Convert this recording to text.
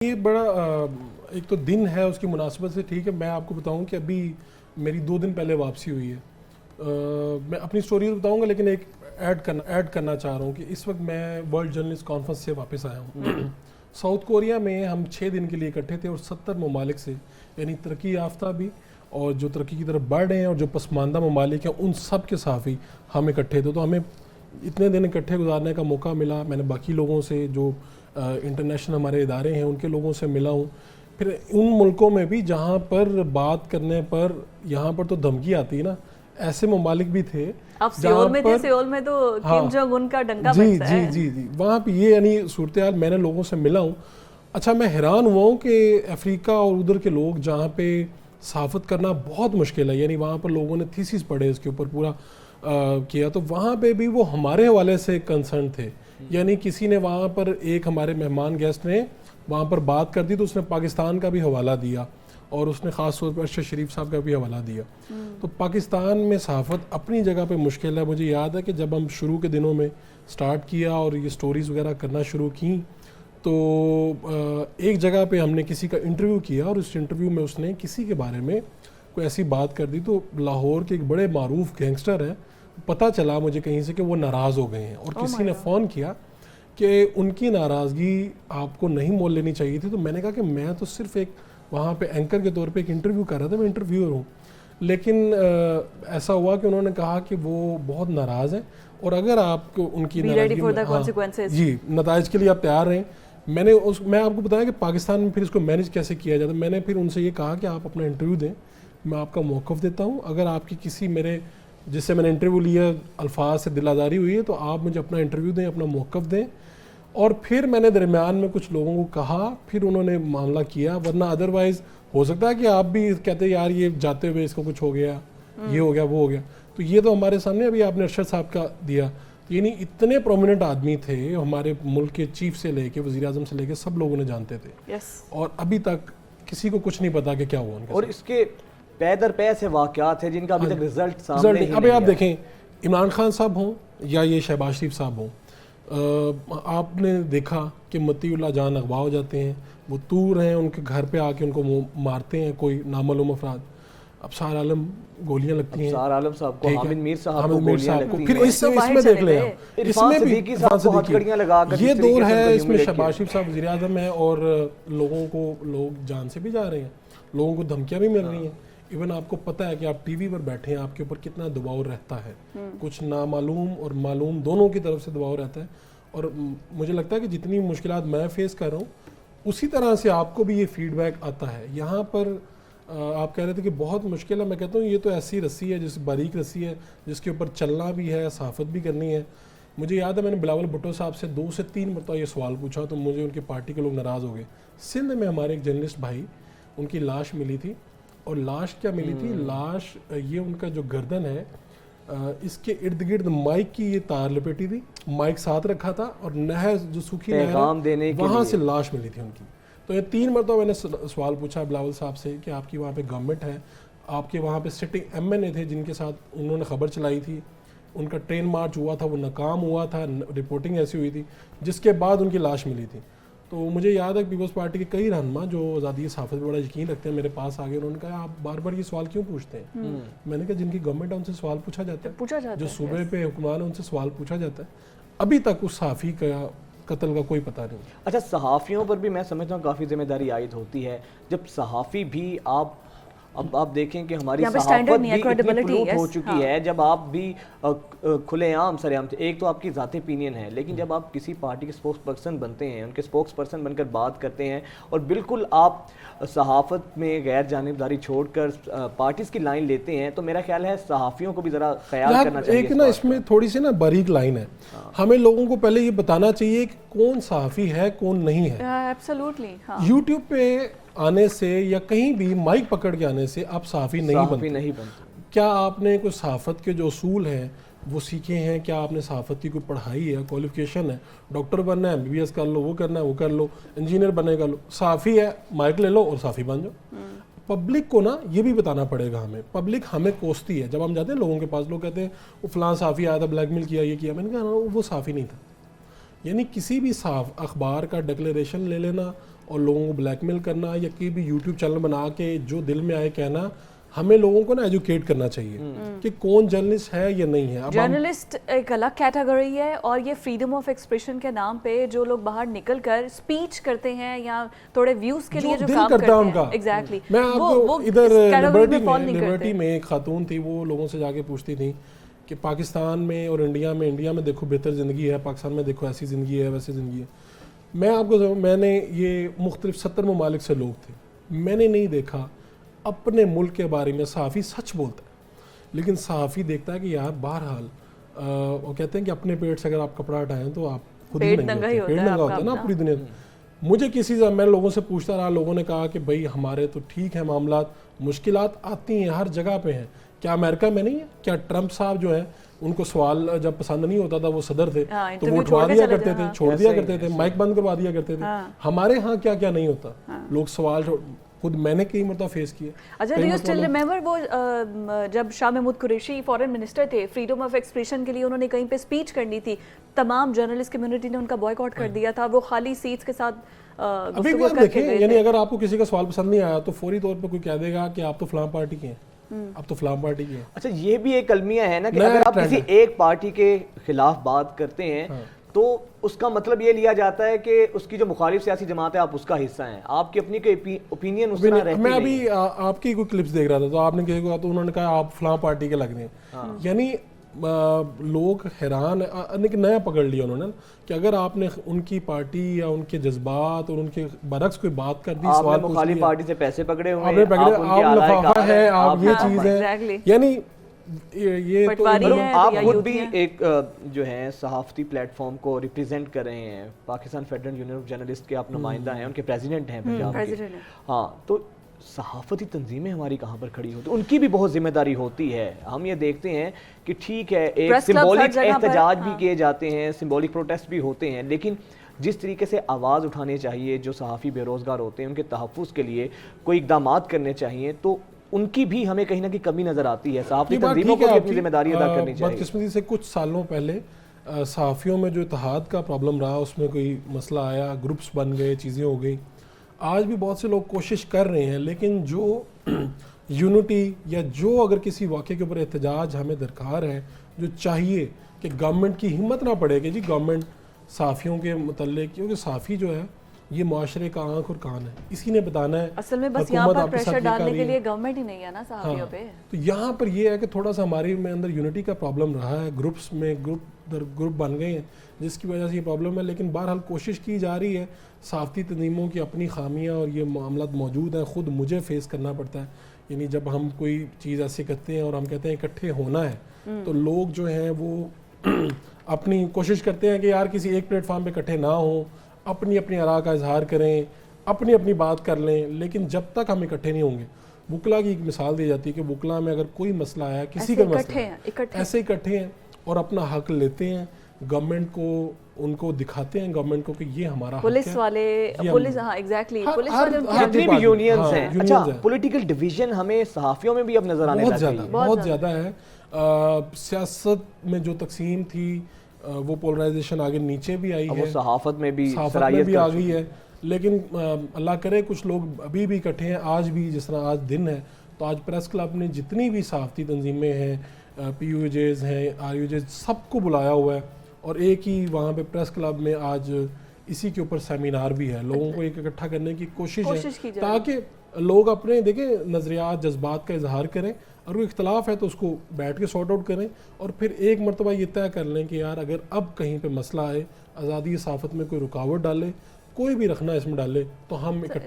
یہ بڑا ایک تو دن ہے اس کی مناسبت سے ٹھیک ہے. میں آپ کو بتاؤں کہ ابھی میری 2 دن پہلے واپسی ہوئی ہے. میں اپنی سٹوری بتاؤں گا لیکن ایک ایڈ کرنا چاہ رہا ہوں کہ اس وقت میں ورلڈ جرنلسٹ کانفرنس سے واپس آیا ہوں. ساؤتھ کوریا میں ہم 6 دن کے لیے اکٹھے تھے اور 70 ممالک سے, یعنی ترقی یافتہ بھی اور جو ترقی کی طرف بڑھ رہے ہیں اور جو پسماندہ ممالک ہیں ان سب کے صحافی ہم اکٹھے تھے. تو ہمیں اتنے دن اکٹھے گزارنے کا موقع ملا. میں نے باقی لوگوں سے جو انٹرنیشنل ہمارے ادارے ہیں ان کے لوگوں سے ملا ہوں. پھر ان ملکوں میں بھی جہاں پر بات کرنے پر یہاں پر تو دھمکی آتی ہے نا, ایسے ممالک بھی تھے. آپ سیول میں تھے, سیول میں تو کم جونگ ان کا ڈنکا بجتا ہے. جی وہاں پہ یہ یعنی صورتحال میں نے لوگوں سے ملا ہوں. اچھا میں حیران ہوا ہوں کہ افریقہ اور ادھر کے لوگ جہاں پہ صحافت کرنا بہت مشکل ہے, یعنی وہاں پر لوگوں نے تھیسس پڑھے اس کے اوپر پورا کیا, تو وہاں پہ بھی وہ ہمارے حوالے سے کنسرن تھے. یعنی کسی نے وہاں پر ایک ہمارے مہمان گیسٹ نے وہاں پر بات کر دی تو اس نے پاکستان کا بھی حوالہ دیا اور اس نے خاص طور پر ارشد شریف صاحب کا بھی حوالہ دیا. تو پاکستان میں صحافت اپنی جگہ پہ مشکل ہے. مجھے یاد ہے کہ جب ہم شروع کے دنوں میں سٹارٹ کیا اور یہ سٹوریز وغیرہ کرنا شروع کی تو ایک جگہ پہ ہم نے کسی کا انٹرویو کیا اور اس انٹرویو میں اس نے کسی کے بارے میں کوئی ایسی بات کر دی تو لاہور کے ایک بڑے معروف گینگسٹر ہیں, پتہ چلا مجھے کہیں سے کہ وہ ناراض ہو گئے ہیں اور کسی نے فون کیا کہ ان کی ناراضگی آپ کو نہیں مول لینی چاہیے تھی. تو میں نے کہا کہ میں تو صرف ایک وہاں پہ اینکر کے طور پہ ایک انٹرویو کر رہا تھا, میں انٹرویور ہوں. لیکن ایسا ہوا کہ انہوں نے کہا کہ وہ بہت ناراض ہیں اور اگر آپ کو ان کی ناراضگی نتائج کے لیے آپ تیار رہیں. میں آپ کو بتایا کہ پاکستان میں پھر اس کو مینیج کیسے کیا جاتا ہے. میں نے پھر ان سے یہ کہا کہ آپ اپنا انٹرویو دیں, میں آپ کا موقف دیتا ہوں. اگر آپ کی کسی میرے جس سے میں نے انٹرویو لیا الفاظ سے دل آزاری ہوئی ہے تو آپ مجھے اپنا انٹرویو دیں, اپنا موقف دیں. اور پھر میں نے درمیان میں کچھ لوگوں کو کہا, پھر انہوں نے معاملہ کیا. ورنہ ادروائز ہو سکتا ہے کہ آپ بھی کہتے یار یہ جاتے ہوئے اس کو کچھ ہو گیا, یہ ہو گیا, وہ ہو گیا. تو یہ تو ہمارے سامنے ابھی آپ نے ارشد صاحب کا دیا, یعنی اتنے پرومیننٹ آدمی تھے ہمارے ملک کے چیف سے لے کے وزیر اعظم سے لے کے سب لوگوں نے جانتے تھے اور ابھی تک کسی کو کچھ نہیں پتا کہ کیا ہوا ان کے. اور اس کے پے در پے سے واقعات ہیں جن کا ابھی تک رزلٹ سامنے نہیں. ابھی آپ دیکھیں عمران خان صاحب ہوں یا یہ شہباز شریف صاحب ہوں, آپ نے دیکھا کہ متی اللہ جان اغوا ہو جاتے ہیں, وہ تور ہیں, ان کے گھر پہ آ کے ان کو مارتے ہیں کوئی نامعلوم افراد. ابصار عالم گولیاں لگتی ہیں, ابصار عالم صاحب کو, حامد میر صاحب کو گولیاں لگتی ہیں. پھر اس میں دیکھ لیں اس میں بھی یہ دور ہے, اس میں شہباز شریف صاحب وزیر اعظم ہیں اور لوگوں کو لوگ جان سے بھی جا رہے ہیں, لوگوں کو دھمکیاں بھی مل رہی ہیں. ایون آپ کو پتہ ہے کہ آپ ٹی وی پر بیٹھے ہیں, آپ کے اوپر کتنا دباؤ رہتا ہے, کچھ نامعلوم اور معلوم دونوں کی طرف سے دباؤ رہتا ہے. اور مجھے لگتا ہے کہ جتنی مشکلات میں فیس کر رہا ہوں اسی طرح سے آپ کو بھی یہ فیڈ بیک آتا ہے. یہاں پر آپ کہہ رہے تھے کہ بہت مشکل ہے, میں کہتا ہوں یہ تو ایسی رسی ہے جس باریک رسی ہے جس کے اوپر چلنا بھی ہے, صحافت بھی کرنی ہے. مجھے یاد ہے میں نے بلاول بھٹو صاحب سے 2 سے 3 مرتبہ یہ سوال پوچھا تو مجھے ان کی پارٹی کے لوگ ناراض ہو گئے. سندھ میں ہمارے ایک جرنلسٹ بھائی, ان کی لاش ملی تھی اور لاش کیا ملی تھی, لاش یہ ان کا جو گردن ہے اس کے ارد گرد مائک کی یہ تار لپیٹی تھی, مائک ساتھ رکھا تھا اور نہر جو سوکھی نہر وہاں سے لاش ملی تھی ان کی. تو یہ 3 مرتبہ میں نے سوال پوچھا بلاول صاحب سے کہ آپ کی وہاں پہ گورنمنٹ ہے, آپ کے وہاں پہ سٹنگ ایم این اے تھے جن کے ساتھ انہوں نے خبر چلائی تھی, ان کا ٹرین مارچ ہوا تھا, وہ ناکام ہوا تھا, رپورٹنگ ایسی ہوئی تھی جس کے بعد ان کی لاش ملی تھی. تو مجھے یاد ہے کہ پیپلز پارٹی کے کئی رہنما جو آزادی صحافت پہ بڑا یقین رکھتے ہیں میرے پاس آگے, انہوں نے کہا آپ بار بار یہ سوال کیوں پوچھتے ہیں. میں نے کہا جن کی گورنمنٹ ہے ان سے سوال پوچھا جاتا ہے, جو صوبے پہ حکمران ہے ان سے سوال پوچھا جاتا ہے. ابھی تک اس صحافی کا قتل کا کوئی پتہ نہیں. اچھا صحافیوں پر بھی میں سمجھتا ہوں کافی ذمہ داری عائد ہوتی ہے. جب صحافی بھی اب آپ دیکھیں کہ ہماری صحافت بھی اتنی پلوٹ ہو چکی ہے, جب آپ بھی کھلے عام سر عام, ایک تو آپ کی ذاتی اپینین ہے, لیکن جب آپ کسی پارٹی کے اسپوکس پرسن بنتے ہیں, ان کے اسپوکس پرسن بن کر بات کرتے ہیں اور بالکل آپ صحافت میں غیر جانبداری چھوڑ کر پارٹیز کی لائن لیتے ہیں, تو میرا خیال ہے صحافیوں کو بھی ذرا خیال کرنا چاہیے. ایک نا اس میں تھوڑی سی نا باریک لائن ہے, ہمیں لوگوں کو پہلے یہ بتانا چاہیے کہ کون صحافی ہے کون نہیں ہے. ایبسولوٹلی یوٹیوب پہ آنے سے یا کہیں بھی مائک پکڑ کے آنے سے آپ صحافی نہیں بنتے. کیا آپ نے کوئی صحافت کے جو اصول ہیں وہ سیکھے ہیں, کیا آپ نے صحافت کی کوئی پڑھائی ہے, کوالیفیکیشن ہے, ڈاکٹر بننا ہے MBBS کر لو, وہ کرنا ہے وہ کر لو, انجینئر بننے کا لو, صحافی ہے مائک لے لو اور صحافی بن جاؤ. پبلک کو نا یہ بھی بتانا پڑے گا ہمیں, پبلک ہمیں کوستی ہے. جب ہم جاتے ہیں لوگوں کے پاس, لوگ کہتے ہیں وہ فلاں صحافی آیا تھا, بلیک میل کیا, یہ کیا. میں نے کہا وہ صحافی نہیں تھا. یعنی کسی بھی اخبار کا ڈکلیریشن لے لینا اور لوگوں کو بلیک میل کرنا یا کوئی بھی یوٹیوب چینل بنا کے جو دل میں آئے کہنا. ہمیں لوگوں کو نا ایجوکیٹ کرنا چاہیے کہ کون جرنلسٹ ہے یا نہیں ہے. جرنلسٹ ایک الگ کیٹیگری ہے, اور یہ فریڈم آف ایکسپریشن کے نام پہ جو لوگ باہر نکل کر اسپیچ کرتے ہیں یا تھوڑے ویوز کے لیے جو کام کرتے ہیں, ایگزیکٹلی, میں آپ کو ادھر لبرٹی میں ایک خاتون تھی, وہ لوگوں سے جا کے پوچھتی تھی کہ پاکستان میں اور انڈیا میں دیکھو بہتر زندگی ہے, پاکستان میں دیکھو ایسی زندگی ہے ویسی زندگی ہے. میں نے یہ مختلف 70 ممالک سے لوگ تھے, میں نے نہیں دیکھا اپنے ملک کے بارے میں صحافی سچ بولتا ہے, لیکن صحافی دیکھتا ہے کہ یار بہرحال وہ کہتے ہیں کہ اپنے پیٹ سے اگر آپ کپڑا ہٹائیں تو آپ خود ہی ننگے ہوتے ہیں, پیٹ ننگا ہوتا ہے نا پوری دنیا. مجھے کسی سے میں لوگوں سے پوچھتا رہا, لوگوں نے کہا کہ بھائی ہمارے تو ٹھیک ہے معاملات, مشکلات آتی ہیں ہر جگہ پہ ہیں. کیا امریکہ میں نہیں ہے؟ کیا ٹرمپ صاحب جو ہیں ان کو سوال جب پسند نہیں ہوتا تھا, وہ صدر تھے تو وہ اٹھوا دیا کرتے تھے, چھوڑ دیا کرتے تھے, مائک بند کروا دیا کرتے تھے. ہمارے ہاں کیا کیا نہیں ہوتا, لوگ سوال خود میں نے کئی مرتبہ فیس کیا. اچھا, ڈو یو اسٹل ریممبر وہ جب شاہ محمود قریشی فارن منسٹر تھے, فریڈم آف ایکسپریشن کے لیے انہوں نے کہیں پہ اسپیچ کرنی تھی, تمام جرنلسٹ کمیونٹی نے ان کا بوائیکاٹ کر دیا تھا, وہ خالی سیٹس کے ساتھ ابھی بھی آپ دیکھیں, یعنی اگر آپ کو کسی کا سوال پسند نہیں آیا تو فوری طور پہ کوئی کہہ دے گا کہ آپ تو فلاں پارٹی کے ہیں, آپ تو فلاں پارٹی کے ہیں. اچھا, یہ بھی ایک المیہ ہے نا کہ اگر آپ کسی ایک پارٹی کے خلاف بات کرتے ہیں تو اس کا مطلب یہ لیا جاتا ہے کہ اس کی جو مخالف سیاسی جماعت ہے آپ اس کا حصہ ہیں, آپ کی اپنی کوئی اوپینین اس طرح رہتی نہیں. میں ابھی آپ کی کوئی کلپس دیکھ رہا تھا, تو آپ نے کہا تو انہوں نے کہا آپ فلاں پارٹی کے لگ رہے ہیں. یعنی لوگ حیران, نیا پکڑ لیا انہوں نے کہ اگر آپ نے ان کی پارٹی یا ان کے جذبات اور ان کے برعکس کوئی بات کر دی, سوال پوچھ مخالف پارٹی سے پیسے پکڑے ہوئے ہیں, آپ لفافہ ہے, آپ یہ چیز ہے, یعنی یہ تو آپ خود بھی ایک جو ہے صحافتی پلیٹ فارم کو ریپرزینٹ کر رہے ہیں, Pakistan federal union of journalist کے آپ نمائندہ ہیں, ان کے پریزیڈنٹ ہیں پنجاب کے. ہاں, تو صحافتی تنظیمیں ہماری کہاں پر کھڑی ہوتی ہیں, ان کی بھی بہت ذمہ داری ہوتی ہے. ہم یہ دیکھتے ہیں کہ ٹھیک ہے ایک سمبولک احتجاج بھی کیے جاتے ہیں, سمبولک پروٹیسٹ بھی ہوتے ہیں, لیکن جس طریقے سے آواز اٹھانے چاہیے, جو صحافی بے روزگار ہوتے ہیں ان کے تحفظ کے لیے کوئی اقدامات کرنے چاہیے, تو ان کی بھی ہمیں کہیں نہ کہیں کمی نظر آتی ہے. صحافتی تنظیموں کو بھی اپنی ذمہ داری ادا کرنی چاہیے. بدقسمتی سے کچھ سالوں پہلے صحافیوں میں جو اتحاد کا پرابلم رہا, اس میں کوئی مسئلہ آیا, گروپس بن گئے, چیزیں ہو گئی. آج بھی بہت سے لوگ کوشش کر رہے ہیں, لیکن جو یونٹی یا جو اگر کسی واقعے کے اوپر احتجاج ہمیں درکار ہے, جو چاہیے کہ گورنمنٹ کی ہمت نہ پڑے کہ جی گورنمنٹ صحافیوں کے متعلق, کیونکہ صحافی جو ہے یہ معاشرے کا آنکھ اور کان ہے, اسی نے بتانا ہے. اصل میں بس یہاں پر پریشر ڈالنے کے لیے گورنمنٹ ہی نہیں ہے نا صحافیوں پہ. تو یہاں پر یہ ہے کہ تھوڑا سا ہمارے میں اندر یونٹی کا پرابلم رہا ہے, گروپس میں گروپ بن گئے ہیں جس کی وجہ سے یہ پرابلم ہے. لیکن بہرحال کوشش کی جا رہی ہے. صحافتی تنظیموں کی اپنی خامیاں اور یہ معاملات موجود ہیں, خود مجھے فیس کرنا پڑتا ہے. یعنی جب ہم کوئی چیز ایسے کرتے ہیں اور ہم کہتے ہیں اکٹھے ہونا ہے, تو لوگ جو ہیں وہ اپنی کوشش کرتے ہیں کہ یار کسی ایک پلیٹ فارم پہ اکٹھے نہ ہوں, اپنی اپنی آراء کا اظہار کریں, اپنی اپنی بات کر لیں. لیکن جب تک ہم اکٹھے نہیں ہوں گے, وکلا کی ایک مثال دی جاتی ہے کہ وکلا میں اگر کوئی مسئلہ آیا, کسی کا مسئلہ ایسے اکٹھے ہیں اور اپنا حق لیتے ہیں, گورنمنٹ کو ان کو دکھاتے ہیں, گورنمنٹ کو کہ یہ ہمارا حق ہے. پولیس والے, پولیس, ہاں ایگزیکٹلی, پولیس والے جتنی بھی یونینز ہیں. اچھا, پولیٹیکل ڈویژن ہمیں صحافیوں میں بھی اب نظر آنے لگا ہے, بہت زیادہ ہے. سیاست میں جو تقسیم تھی وہ پولرائزیشن آگے نیچے بھی آئی ہے, صحافت میں بھی آ گئی ہے. لیکن اللہ کرے کچھ لوگ ابھی بھی اکٹھے ہیں آج بھی. جس طرح آج دن ہے, تو آج پریس کلب نے جتنی بھی صحافتی تنظیمیں ہیں, پی یو جیز ہیں, آر یو جیز, سب کو بلایا ہوا ہے. اور ایک ہی وہاں پہ پریس کلب میں آج اسی کے اوپر سیمینار بھی ہے. لوگوں کو ایک اکٹھا کرنے کی کوشش ہے تاکہ لوگ اپنے دیکھیں نظریات, جذبات کا اظہار کریں, اور وہ اختلاف ہے تو اس کو بیٹھ کے سارٹ آؤٹ کریں, اور پھر ایک مرتبہ یہ طے کر لیں کہ یار اگر اب کہیں پہ مسئلہ آئے, آزادی صحافت میں کوئی رکاوٹ ڈالے, کوئی بھی رکھنا اس میں ڈالے, تو ہم اکٹھے